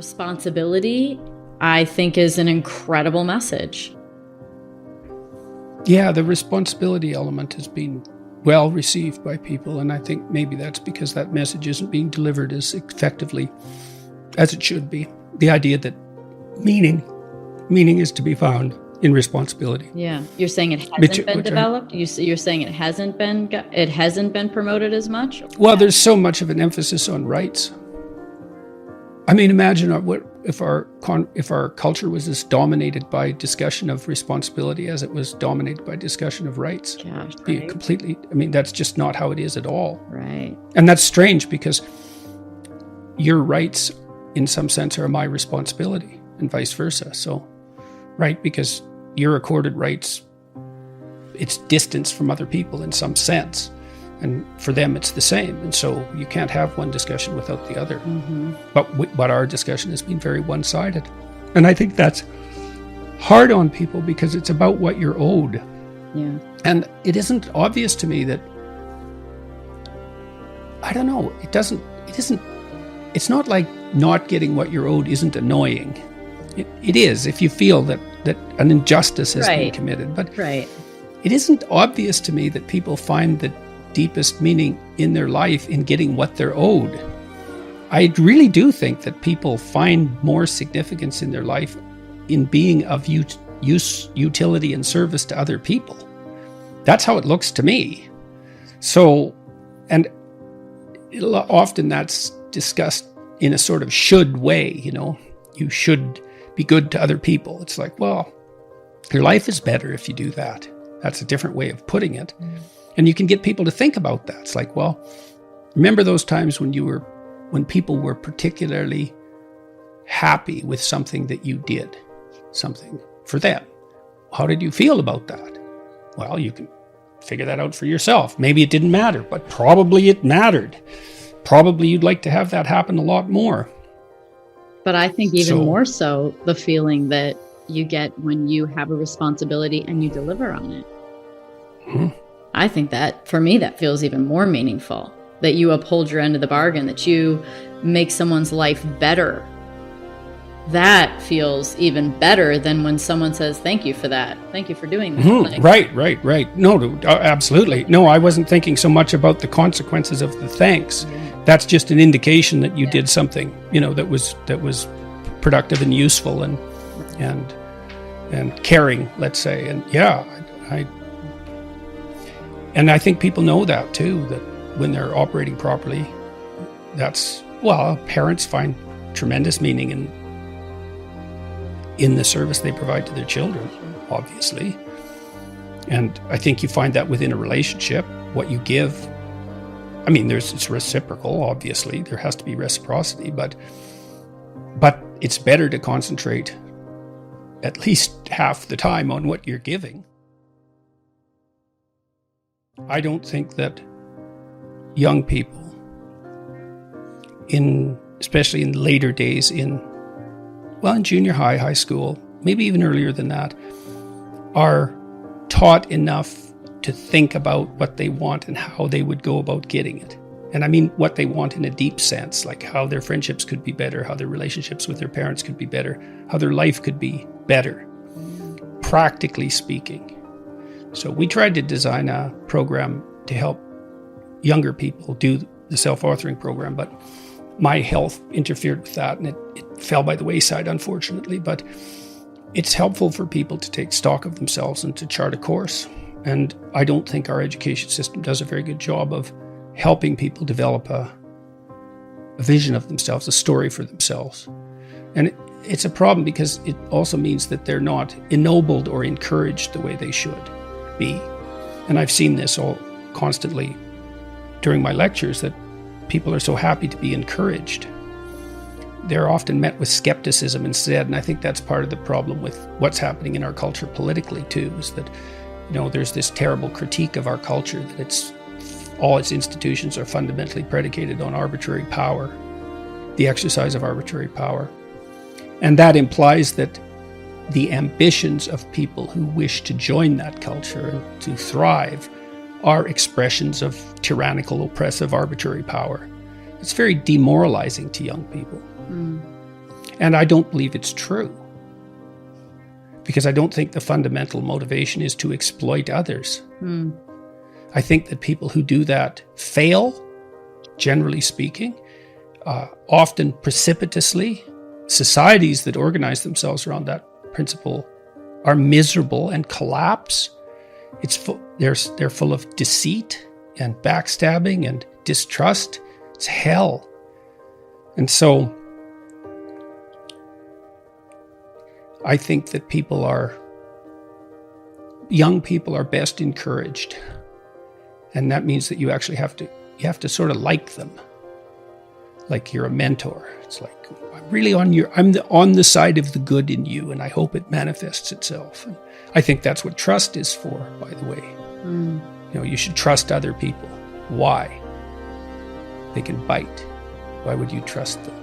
Responsibility, I think, is an incredible message. Yeah, the responsibility element has been well received by people, and I think maybe that's because that message isn't being delivered as effectively as it should be. The idea that meaning is to be found in responsibility. Yeah, you're saying it hasn't been developed. You're saying it hasn't been promoted as much. Well, there's so much of an emphasis on rights. I mean, imagine if our culture was as dominated by discussion of responsibility as it was dominated by discussion of rights. Gosh, right? Completely. I mean, that's just not how it is at all. Right. And that's strange because your rights, in some sense, are my responsibility, and vice versa. So, right, because your accorded rights, it's distance from other people in some sense. And for them, it's the same. And so you can't have one discussion without the other. Mm-hmm. But our discussion has been very one-sided. And I think that's hard on people because it's about what you're owed. Yeah. And it isn't obvious to me that, I don't know, it's not like not getting what you're owed isn't annoying. It is if you feel that an injustice has been committed. But it isn't obvious to me that people find the deepest meaning in their life in getting what they're owed. I really do think that people find more significance in their life in being of utility and service to other people. That's how it looks to me. So, and often that's discussed in a sort of should way, you should be good to other people. It's like, well, your life is better if you do that. That's a different way of putting it. And you can get people to think about that. It's like, well, remember those times when people were particularly happy with something that you did, something for them. How did you feel about that? Well, you can figure that out for yourself. Maybe it didn't matter, but probably it mattered. Probably you'd like to have that happen a lot more. But I think even more so, the feeling that you get when you have a responsibility and you deliver on it. Mm-hmm. I think that, for me, that feels even more meaningful, that you uphold your end of the bargain, that you make someone's life better. That feels even better than when someone says, thank you for that. Thank you for doing that. Mm-hmm. Right. No, absolutely. No, I wasn't thinking so much about the consequences of the thanks. Yeah. That's just an indication that you did something, that was productive and useful and caring, let's say. And I think people know that too, that when they're operating properly, parents find tremendous meaning in the service they provide to their children, obviously. And I think you find that within a relationship, what you give. I mean, it's reciprocal, obviously. There has to be reciprocity, but it's better to concentrate at least half the time on what you're giving. I don't think that young people, especially in later days in junior high school, maybe even earlier than that, are taught enough to think about what they want and how they would go about getting it. And I mean what they want in a deep sense, like how their friendships could be better, how their relationships with their parents could be better, how their life could be better, practically speaking. So we tried to design a program to help younger people do the self-authoring program, but my health interfered with that and it fell by the wayside, unfortunately. But it's helpful for people to take stock of themselves and to chart a course. And I don't think our education system does a very good job of helping people develop a vision of themselves, a story for themselves. And it's a problem because it also means that they're not ennobled or encouraged the way they should be. And I've seen this all constantly during my lectures, that people are so happy to be encouraged. They're often met with skepticism instead, and I think that's part of the problem with what's happening in our culture politically too, is that there's this terrible critique of our culture that all its institutions are fundamentally predicated on arbitrary power, the exercise of arbitrary power. And that implies that the ambitions of people who wish to join that culture and to thrive are expressions of tyrannical, oppressive, arbitrary power. It's very demoralizing to young people. And I don't believe it's true. Because I don't think the fundamental motivation is to exploit others. I think that people who do that fail, generally speaking, often precipitously. Societies that organize themselves around that principle are miserable and collapse. They're full of deceit and backstabbing and distrust. It's hell. And so I think that young people are best encouraged. And that means that you actually have to sort of like them. Like you're a mentor. It's like, I'm really on the side of the good in you, and I hope it manifests itself. And I think that's what trust is for, by the way. You should trust other people. Why? They can bite. Why would you trust them?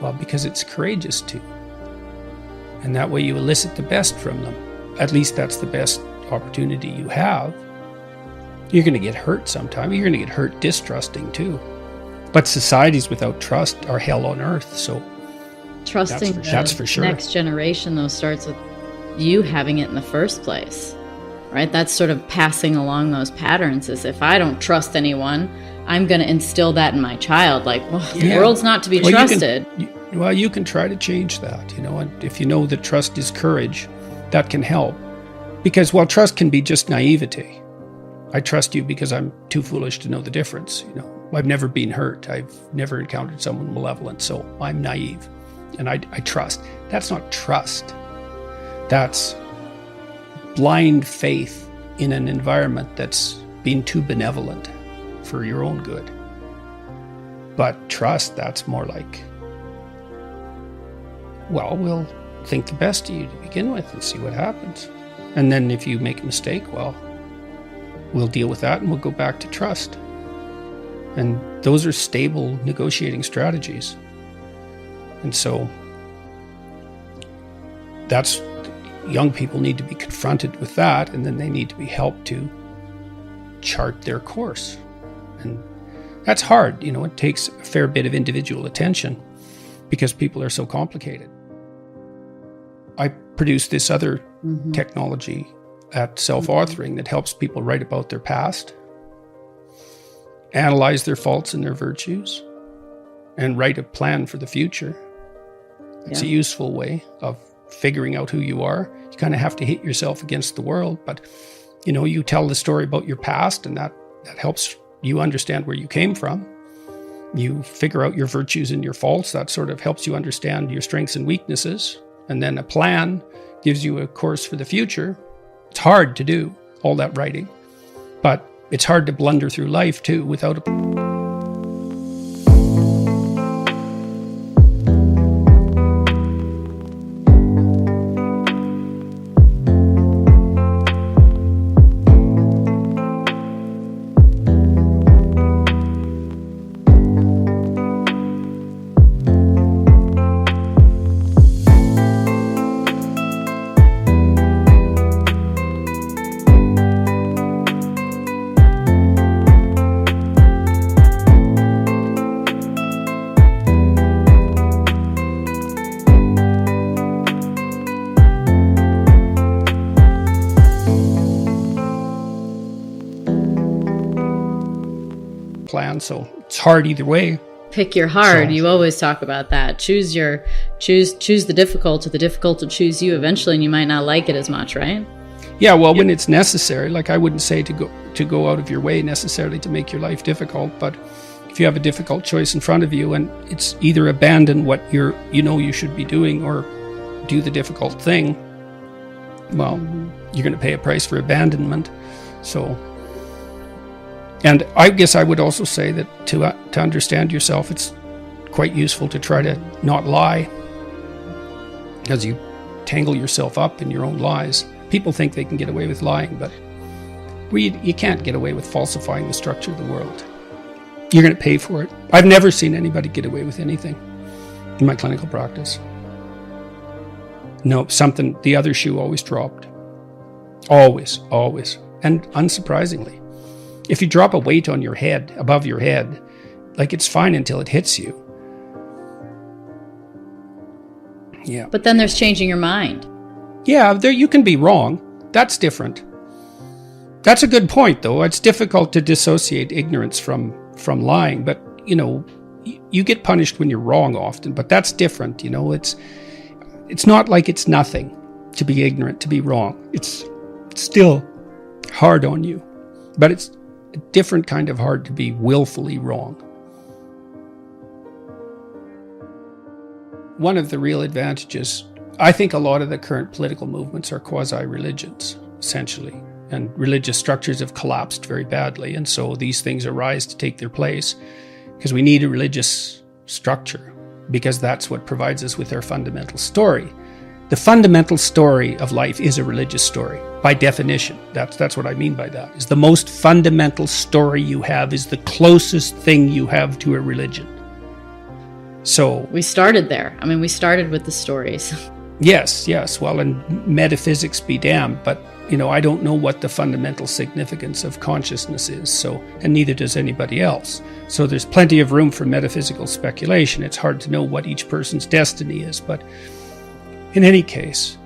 Well, because it's courageous to. And that way you elicit the best from them. At least that's the best opportunity you have. You're going to get hurt sometime. You're going to get hurt distrusting too. But societies without trust are hell on earth. So trusting that's for sure. Next generation, though, starts with you having it in the first place, right? That's sort of passing along those patterns. As if I don't trust anyone, I'm going to instill that in my child. Like, the world's not to be trusted. You can try to change that, and if you know that trust is courage, that can help. Because while trust can be just naivety, I trust you because I'm too foolish to know the difference, I've never been hurt. I've never encountered someone malevolent, so I'm naive. And I trust. That's not trust. That's blind faith in an environment that's been too benevolent for your own good. But trust, that's more like, we'll think the best of you to begin with and see what happens. And then if you make a mistake, we'll deal with that and we'll go back to trust. And those are stable negotiating strategies. And so young people need to be confronted with that, and then they need to be helped to chart their course. And that's hard. It takes a fair bit of individual attention because people are so complicated. I produce this other technology at self-authoring that helps people write about their past, analyze their faults and their virtues, and write a plan for the future. It's a useful way of figuring out who you are. You kind of have to hit yourself against the world, but you tell the story about your past, and that helps you understand where you came from. You figure out your virtues and your faults. That sort of helps you understand your strengths and weaknesses. And then a plan gives you a course for the future. It's hard to do all that writing, but it's hard to blunder through life too without a plan, so it's hard either way. Pick your hard. You always talk about that. Choose the difficult, or the difficult will choose you eventually, and you might not like it as much, right? Yeah, well, when it's necessary. Like, I wouldn't say to go out of your way necessarily to make your life difficult, but if you have a difficult choice in front of you, and it's either abandon what you should be doing or do the difficult thing, well, you're going to pay a price for abandonment. So, and I guess I would also say that to understand yourself, it's quite useful to try to not lie, because you tangle yourself up in your own lies. People think they can get away with lying, but you can't get away with falsifying the structure of the world. You're going to pay for it. I've never seen anybody get away with anything in my clinical practice. No, the other shoe always dropped. Always. And unsurprisingly, if you drop a weight on your head, above your head, like, it's fine until it hits you. Yeah. But then there's changing your mind. Yeah, there you can be wrong. That's different. That's a good point, though. It's difficult to dissociate ignorance from lying, but, you get punished when you're wrong often, but that's different, It's not like it's nothing to be ignorant, to be wrong. It's still hard on you, but it's a different kind of hard to be willfully wrong. One of the real advantages, I think a lot of the current political movements are quasi-religions, essentially, and religious structures have collapsed very badly, and so these things arise to take their place because we need a religious structure, because that's what provides us with our fundamental story. The fundamental story of life is a religious story, by definition. That's what I mean by that. Is the most fundamental story you have is the closest thing you have to a religion. So we started there. We started with the stories. Yes. Well, and metaphysics be damned, but I don't know what the fundamental significance of consciousness is, so, and neither does anybody else. So there's plenty of room for metaphysical speculation. It's hard to know what each person's destiny is, but in any case,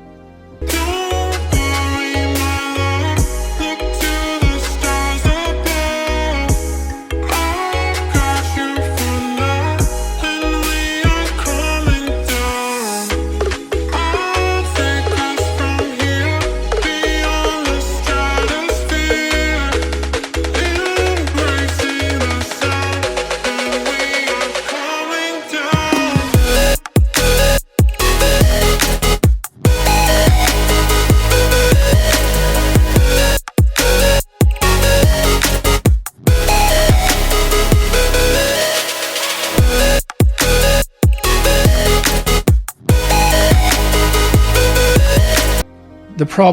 the problem